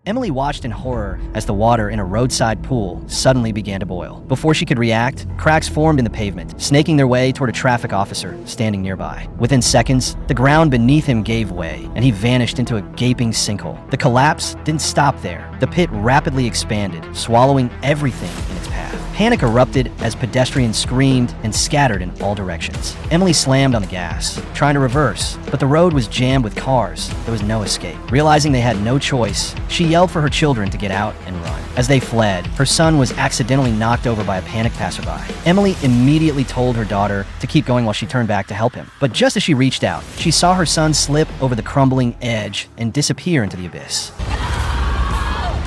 Emily watched in horror as the water in a roadside pool suddenly began to boil. Before she could react, cracks formed in the pavement, snaking their way toward a traffic officer standing nearby. Within seconds, the ground beneath him gave way, and he vanished into a gaping sinkhole. The collapse didn't stop there. The pit rapidly expanded, swallowing everything in its path. Panic erupted as pedestrians screamed and scattered in all directions. Emily slammed on the gas, trying to reverse, but the road was jammed with cars. There was no escape. Realizing they had no choice, she yelled for her children to get out and run. As they fled, her son was accidentally knocked over by a panicked passerby. Emily immediately told her daughter to keep going while she turned back to help him. But just as she reached out, she saw her son slip over the crumbling edge and disappear into the abyss.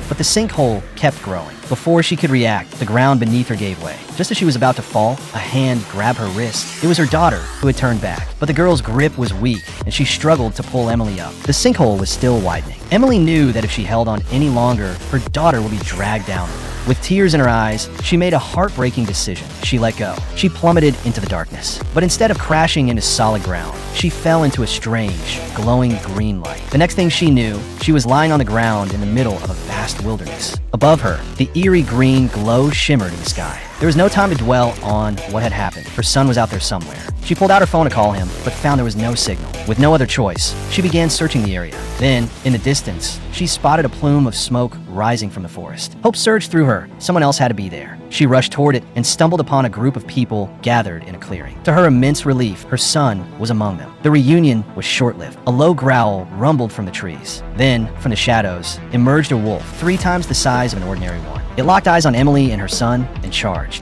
But the sinkhole kept growing. Before she could react, the ground beneath her gave way. Just as she was about to fall, a hand grabbed her wrist. It was her daughter, who had turned back. But the girl's grip was weak, and she struggled to pull Emily up. The sinkhole was still widening. Emily knew that if she held on any longer, her daughter would be dragged down with her. With tears in her eyes, she made a heartbreaking decision. She let go. She plummeted into the darkness. But instead of crashing into solid ground, she fell into a strange, glowing green light. The next thing she knew, she was lying on the ground in the middle of a vast wilderness. Above her, the eerie green glow shimmered in the sky. There was no time to dwell on what had happened. Her son was out there somewhere. She pulled out her phone to call him, but found there was no signal. With no other choice, she began searching the area. Then, in the distance, she spotted a plume of smoke rising from the forest. Hope surged through her. Someone else had to be there. She rushed toward it and stumbled upon a group of people gathered in a clearing. To her immense relief, her son was among them. The reunion was short-lived. A low growl rumbled from the trees. Then, from the shadows, emerged a wolf, 3 times the size of an ordinary one. It locked eyes on Emily and her son and charged.